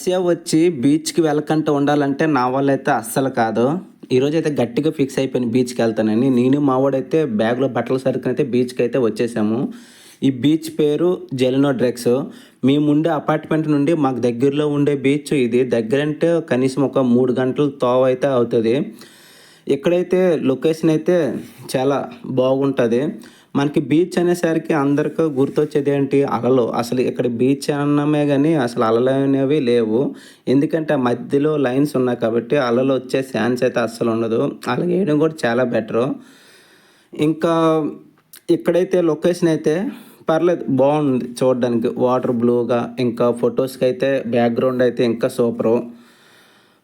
Russia వచ్చి బీచ్‌కి వెళ్ళకంట ఉండాలంటే నా వల్ల అయితే అస్సలు కాదు. ఈరోజైతే గట్టిగా ఫిక్స్ అయిపోయాను బీచ్‌కి వెళ్తానని. నేను మా వోడైతే బ్యాగ్‌లో బట్టలు సర్దుకొనైతే బీచ్‌కైతే వచ్చేసాము. ఈ బీచ్ పేరు జెలినో డ్రెక్స్. మేముండే అపార్ట్మెంట్ నుండి మాకు దగ్గరలో ఉండే బీచ్ ఇది. దగ్గరంటే కనీసం ఒక 3 గంటలు తోవ అయితే అవుతది. ఇక్కడైతే లొకేషన్ అయితే చాలా బాగుంటది. మనకి బీచ్ అనేసరికి అందరికి గుర్తొచ్చేదేంటి? అలలు. అసలు ఇక్కడ బీచ్ అన్నామే గానీ అసలు అలలనేవి లేవు. ఎందుకంటే ఆ మధ్యలో లైన్స్ ఉన్నాయి కాబట్టి అలలొచ్చే ఛాన్స్ అయితే అస్సలుండదు. అలాగేయడం కూడా చాలా బెటరు. ఇంకా ఇక్కడైతే లొకేషన్ అయితే పర్లేదు బావుంది చూడడానికి. వాటర్ బ్లూగా ఇంకా ఫోటోస్‌కైతే బ్యాక్‌గ్రౌండ్ అయితే ఇంకా సూపరు.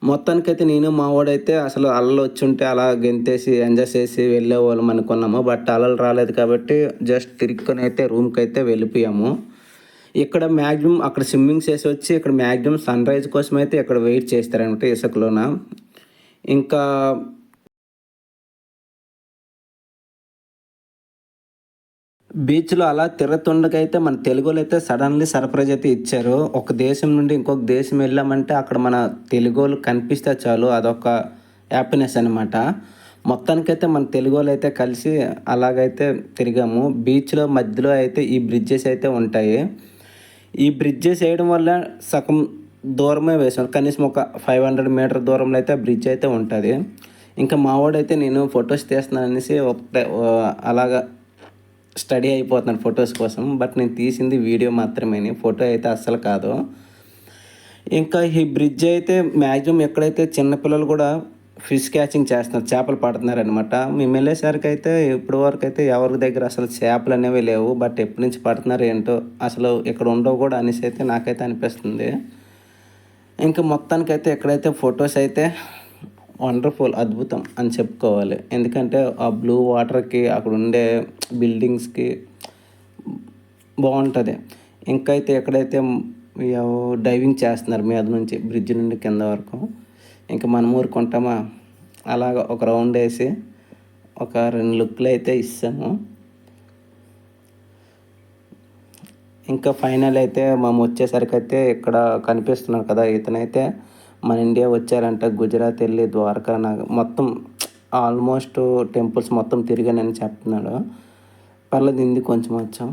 మొత్తానికైతే నేను మా వోడైతే అసలు అలలొచ్చుంటే అలా గెంతేసి ఎంజాయ్ చేసి వెళ్ళేవాళ్ళం అనుకున్నాము. బట్ అలలు రాలేదు కాబట్టి జస్ట్ తిరుక్కొనైతే రూమ్‌కైతే వెళ్ళిపోయాము. ఇక్కడ మాక్సిమం అక్కడ స్విమ్మింగ్ చేసొచ్చి ఇక్కడ మాక్సిమం సన్‌రైజ్ కోసమైతే ఇక్కడ వెయిట్ చేస్తారనమాట ఇసుకలోన. ఇంకా బీచ్‌లో అలా తిరుగుతుండగైతే మన తెలుగోళ్ళైతే సడన్‌లీ సర్ప్రైజ్ అయితే ఇచ్చారు. ఒక దేశం నుండి ఇంకొక దేశం వెళ్ళామంటే అక్కడ మన తెలుగోళ్ళు కనిపిస్తే చాలు అదొక హ్యాపీనెస్ అనమాట. మొత్తానికైతే మన తెలుగోళ్ళైతే కలిసి అలాగైతే తిరిగాము. బీచ్‌లో మధ్యలో అయితే ఈ బ్రిడ్జెస్ అయితే ఉంటాయి. ఈ బ్రిడ్జెస్ ఏయడం వల్ల సగం దూరమే వేశాం. కనీసం ఒక 500 మీటర్ దూరంలో అయితే బ్రిడ్జ్ అయితే ఉంటది. ఇంకా మా వోడైతే నేను ఫోటోస్ తీస్తున్నాననేసి ఒకటే అలాగా స్టడీ అయిపోతున్నాను ఫొటోస్ కోసం. బట్ నేను తీసింది వీడియో మాత్రమేని. ఫోటో అయితే అస్సలు కాదు. ఇంకా ఈ బ్రిడ్జ్ అయితే మ్యాక్సిమం ఎక్కడైతే చిన్న పిల్లలు కూడా ఫిష్ క్యాచింగ్ చేస్తున్నారు. చేపలు పడుతున్నారనమాట. మేము వెళ్ళేసరికైతే ఇప్పటి వరకైతే ఎవరి దగ్గర అసలు చేపలనేవి లేవు. బట్ ఎప్పటి నుంచి పడుతున్నారో ఏంటో అసలు ఇక్కడ ఉండవు కూడా అనేసి అయితే నాకైతే అనిపిస్తుంది. ఇంకా మొత్తానికైతే ఎక్కడైతే ఫొటోస్ అయితే వండర్‌ఫుల్ అద్భుతం అని చెప్పుకోవాలి. ఎందుకంటే ఆ బ్లూ వాటర్‌కి అక్కడ ఉండే బిల్డింగ్స్‌కి బావుంటది. ఇంకైతే ఎక్కడైతే డైవింగ్ చేస్తున్నారు మీద నుంచి బ్రిడ్జ్ నుండి కింద వరకు. ఇంక మనం ఊరుకుంటామా? అలాగ ఒక రౌండేసి ఒక 2 లుక్‌లయితే ఇస్తాము. ఇంకా ఫైనల్ అయితే మేమొచ్చేసరికైతే ఇక్కడ కనిపిస్తున్నారు కదా! ఇతనైతే మన ఇండియా వచ్చారంట. గుజరాత్ వెళ్ళి ద్వారకా మొత్తం ఆల్మోస్ట్ టెంపుల్స్ మొత్తం తిరిగానని చెప్తున్నాడు. పర్లేదు హిందీ కొంచెం వచ్చు.